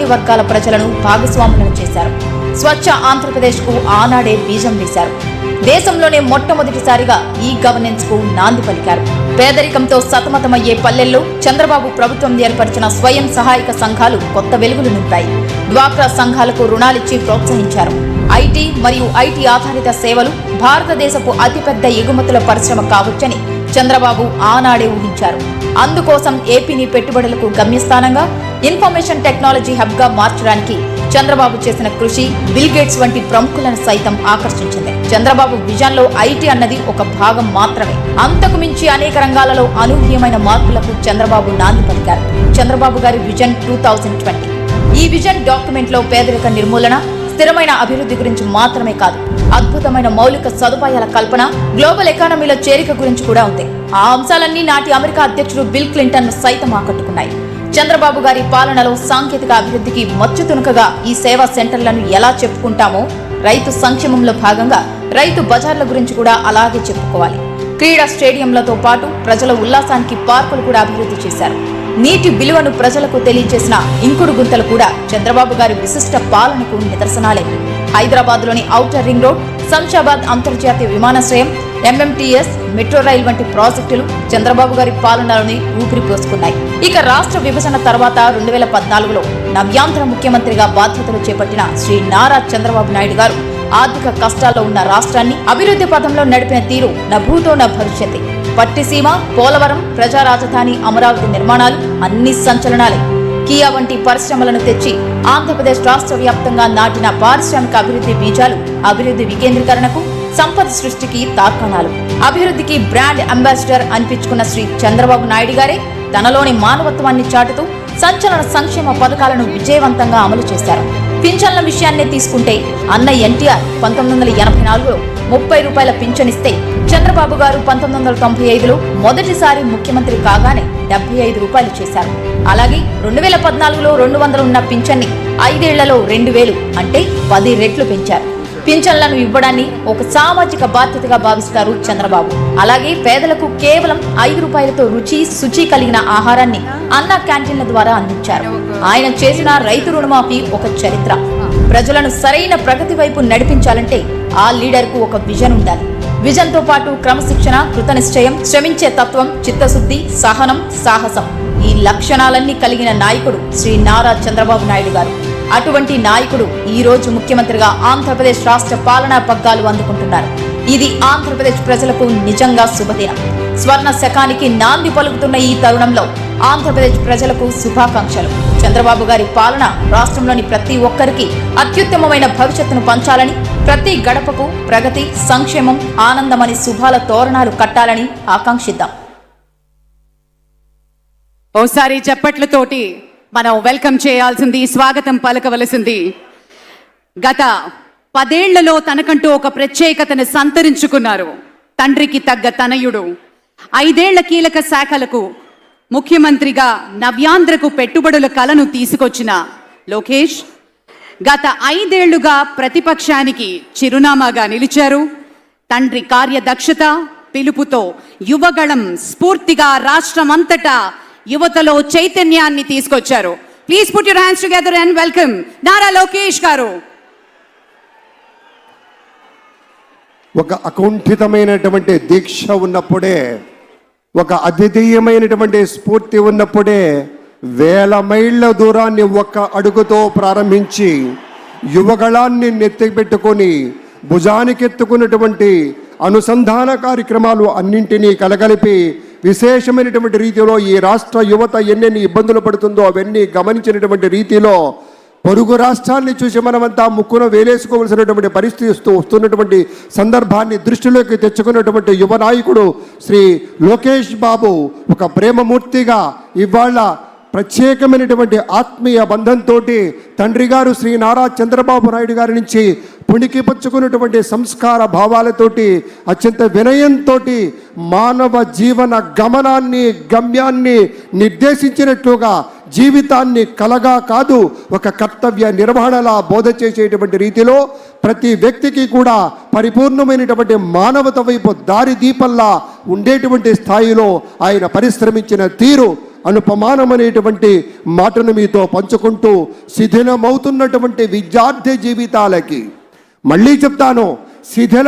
అన్ని వర్గాల ప్రజలను భాగస్వాములను చేశారు. స్వచ్ఛ ఆంధ్రప్రదేశ్కు ఆనాడే బీజం వేశారు. దేశంలోనే మొట్టమొదటిసారిగా ఈ గవర్నెన్స్ కు నాంది పలికారు. పేదరికంతో సతమతమయ్యే పల్లెల్లో చంద్రబాబు ప్రభుత్వం ఏర్పరిచిన స్వయం సహాయక సంఘాలు కొత్త వెలుగులు నింపాయి. డ్వాక్రా సంఘాలకు రుణాలిచ్చి ప్రోత్సహించారు. ఐటీ మరియు ఐటీ ఆధారిత సేవలు భారతదేశపు అతిపెద్ద ఎగుమతుల పరిశ్రమ కావచ్చని చంద్రబాబు ఆనాడే ఊహించారు. అందుకోసం ఏపీని పెట్టుబడులకు గమ్యస్థానంగా ఇన్ఫర్మేషన్ టెక్నాలజీ హబ్ గా మార్చడానికి చంద్రబాబు చేసిన కృషి బిల్ గేట్స్ వంటి ప్రముఖులను సైతం ఆకర్షించింది. చంద్రబాబు విజన్ లో ఐటీ అన్నది ఒక భాగం మాత్రమే. అంతకు మించి అనేక రంగాలలో అనూహ్యమైన మార్పులకు చంద్రబాబు నాంది పలికారు. చంద్రబాబు గారి విజన్ 2020. ఈ విజన్ డాక్యుమెంట్ లో పేదరిక నిర్మూలన, స్థిరమైన అభివృద్ధి గురించి మాత్రమే కాదు, అద్భుతమైన మౌలిక సదుపాయాల కల్పన, గ్లోబల్ ఎకానమీలో చేరిక గురించి కూడా ఉంది. ఆ అంశాలన్నీ నాటి అమెరికా అధ్యక్షుడు బిల్ క్లింటన్ ను సైతం ఆకట్టుకున్నాయి. చంద్రబాబు గారి పాలనలో సాంకేతిక అభివృద్ధికి మచ్చుతునుకగా ఈ సేవా సెంటర్లను ఎలా చెప్పుకుంటామో, రైతు సంక్షేమంలో భాగంగా రైతు బజార్ల గురించి కూడా అలాగే చెప్పుకోవాలి. క్రీడా స్టేడియంలతో పాటు ప్రజల ఉల్లాసానికి పార్కులు కూడా అభివృద్ధి చేశారు. నీటి విలువను ప్రజలకు తెలియజేసిన ఇంకుడు గుంతలు కూడా చంద్రబాబు గారి విశిష్ట పాలనకు నిదర్శనాలే. హైదరాబాద్ లోని ఔటర్ రింగ్ రోడ్, శంషాబాద్ అంతర్జాతీయ విమానాశ్రయం, ఎంఎంటీఎస్, మెట్రో రైల్ వంటి ప్రాజెక్టులు చంద్రబాబు గారి పాలనలోని ఊపిరి పోసుకున్నాయి. ఇక రాష్ట్ర విభజన తర్వాత 2014లో నవ్యాంధ్ర ముఖ్యమంత్రిగా బాధ్యతలు చేపట్టిన శ్రీ నారా చంద్రబాబు నాయుడు గారు ఆర్థిక కష్టాల్లో ఉన్న రాష్ట్రాన్ని అభివృద్ధి పథంలో నడిపిన తీరు నభూతో న భవిష్యత్. పట్టిసీమ, పోలవరం, ప్రజా రాజధాని, అమరావతి నిర్మాణాలు అన్ని సంచలనాలే. కియా వంటి పరిశ్రమలను తెచ్చి ఆంధ్రప్రదేశ్ రాష్ట్ర వ్యాప్తంగా నాటిన పారిశ్రామిక అభివృద్ధి బీజాలు అభివృద్ధి వికేంద్రీకరణకు, సంపద సృష్టికి తార్కాణాలు. అభివృద్ధికి బ్రాండ్ అంబాసిడర్ అనిపించుకున్న శ్రీ చంద్రబాబు నాయుడు గారే తనలోని మానవత్వాన్ని చాటుతూ సంచలన సంక్షేమ పథకాలను విజయవంతంగా అమలు చేశారు. పింఛన్ల విషయాన్నే తీసుకుంటే అన్న ఎన్టీఆర్ 1984లో 30 రూపాయల పింఛనిస్తే చంద్రబాబు గారు 1995లో మొదటిసారి ముఖ్యమంత్రి కాగానే 75 రూపాయలు చేశారు. అలాగే 2014లో 200 ఉన్న పింఛన్ని 5 ఏళ్లలో 2000 అంటే 10 రెట్లు పెంచారు. పింఛన్లను ఇవ్వడాన్ని ఒక సామాజిక బాధ్యతగా భావిస్తారు చంద్రబాబు. అలాగే పేదలకు కేవలం 5 రూపాయలతో రుచి, శుచి కలిగిన ఆహారాన్ని అన్న క్యాంటీన్ల ద్వారా అందించారు. ఆయన చేసిన రైతు రుణమాఫీ ఒక చరిత్ర. ప్రజలను సరైన ప్రగతి వైపు నడిపించాలంటే ఆ లీడర్ కు ఒక విజన్ ఉండాలి. విజన్ తో పాటు క్రమశిక్షణ, కృతనిశ్చయం, శ్రమించే తత్వం, చిత్తశుద్ధి, సహనం, సాహసం, ఈ లక్షణాలన్నీ కలిగిన నాయకుడు శ్రీ నారా చంద్రబాబు నాయుడు గారు. అటువంటి నాయకుడు ఈ రోజు ముఖ్యమంత్రిగా ఆంధ్రప్రదేశ్ రాష్ట్ర పాలనా పగ్గాలు అందుకుంటున్నారు. ఇది ఆంధ్రప్రదేశ్ ప్రజలకు నిజంగా శుభదినం. స్వర్ణ శకానికి నాంది పలుకుతున్న ఈ తరుణంలో ఆంధ్రప్రదేశ్ ప్రజలకు శుభాకాంక్షలు. చంద్రబాబు గారి పాలన రాష్ట్రంలోని ప్రతి ఒక్కరికి అత్యుత్తమమైన భవిష్యత్తును పంచాలని, ప్రతి గడపకు ప్రగతి, సంక్షేమం, ఆనందమని శుభాల తోరణాలు కట్టాలని ఆకాంక్షిద్దాం. ఓసారి చప్పట్లతోటి మనం వెల్కమ్ చేయాల్సింది, స్వాగతం పలకవలసింది. గత 10 ఏళ్లలో తనకంటూ ఒక ప్రత్యేకతను సంతరించుకున్నారు తండ్రికి తగ్గ తనయుడు. 5 ఏళ్ల కీలక శాఖలకు ముఖ్యమంత్రిగా నవ్యాంధ్రకు పెట్టుబడుల కలను తీసుకొచ్చిన లోకేష్ గత 5 ఏళ్లుగా ప్రతిపక్షానికి చిరునామాగా నిలిచారు. తండ్రి కార్యదక్షత, పిలుపుతో యువగళం స్ఫూర్తిగా రాష్ట్రమంతటా యువతలో చైతన్యాన్ని తీసుకొచ్చారు. Please put your hands together and welcome Nara Lokesh గారు. ఒక అకుంఠితమైనటువంటి దీక్ష ఉన్నప్పుడే, ఒక అద్వితీయమైనటువంటి స్ఫూర్తి ఉన్నప్పుడే 1000 మైళ్ళ దూరాన్ని ఒక్క అడుగుతో ప్రారంభించి యువగళాన్ని నెత్తిపెట్టుకొని భుజానికెత్తుకున్నటువంటి అనుసంధాన కార్యక్రమాలు అన్నింటినీ కలగలిపి విశేషమైనటువంటి రీతిలో ఈ రాష్ట్ర యువత ఎన్నెన్ని ఇబ్బందులు పడుతుందో అవన్నీ గమనించినటువంటి రీతిలో పొరుగు రాష్ట్రాన్ని చూసి మనమంతా ముక్కున వేలేసుకోవలసినటువంటి పరిస్థితి వస్తున్నటువంటి సందర్భాన్ని దృష్టిలోకి తెచ్చుకున్నటువంటి యువ నాయకుడు శ్రీ లోకేష్ బాబు ఒక ప్రేమమూర్తిగా ఇవాళ ప్రత్యేకమైనటువంటి ఆత్మీయ బంధంతో తండ్రి గారు శ్రీ నారా చంద్రబాబు నాయుడు గారి నుంచి పుణికిపుచ్చుకున్నటువంటి సంస్కార భావాలతోటి అత్యంత వినయంతో మానవ జీవన గమ్యాన్ని నిర్దేశించినట్లుగా జీవితాన్ని కలగా కాదు ఒక కర్తవ్య నిర్వహణలా బోధ చేసేటువంటి రీతిలో ప్రతి వ్యక్తికి కూడా పరిపూర్ణమైనటువంటి మానవత వైపు దారి దీపంలా ఉండేటువంటి స్థాయిలో ఆయన పరిశ్రమించిన తీరు అనుపమానమనేటువంటి మాటను మీతో పంచుకుంటూ శిథిలమవుతున్నటువంటి విద్యార్థి జీవితాలకి మళ్ళీ చెప్తాను, శిథిల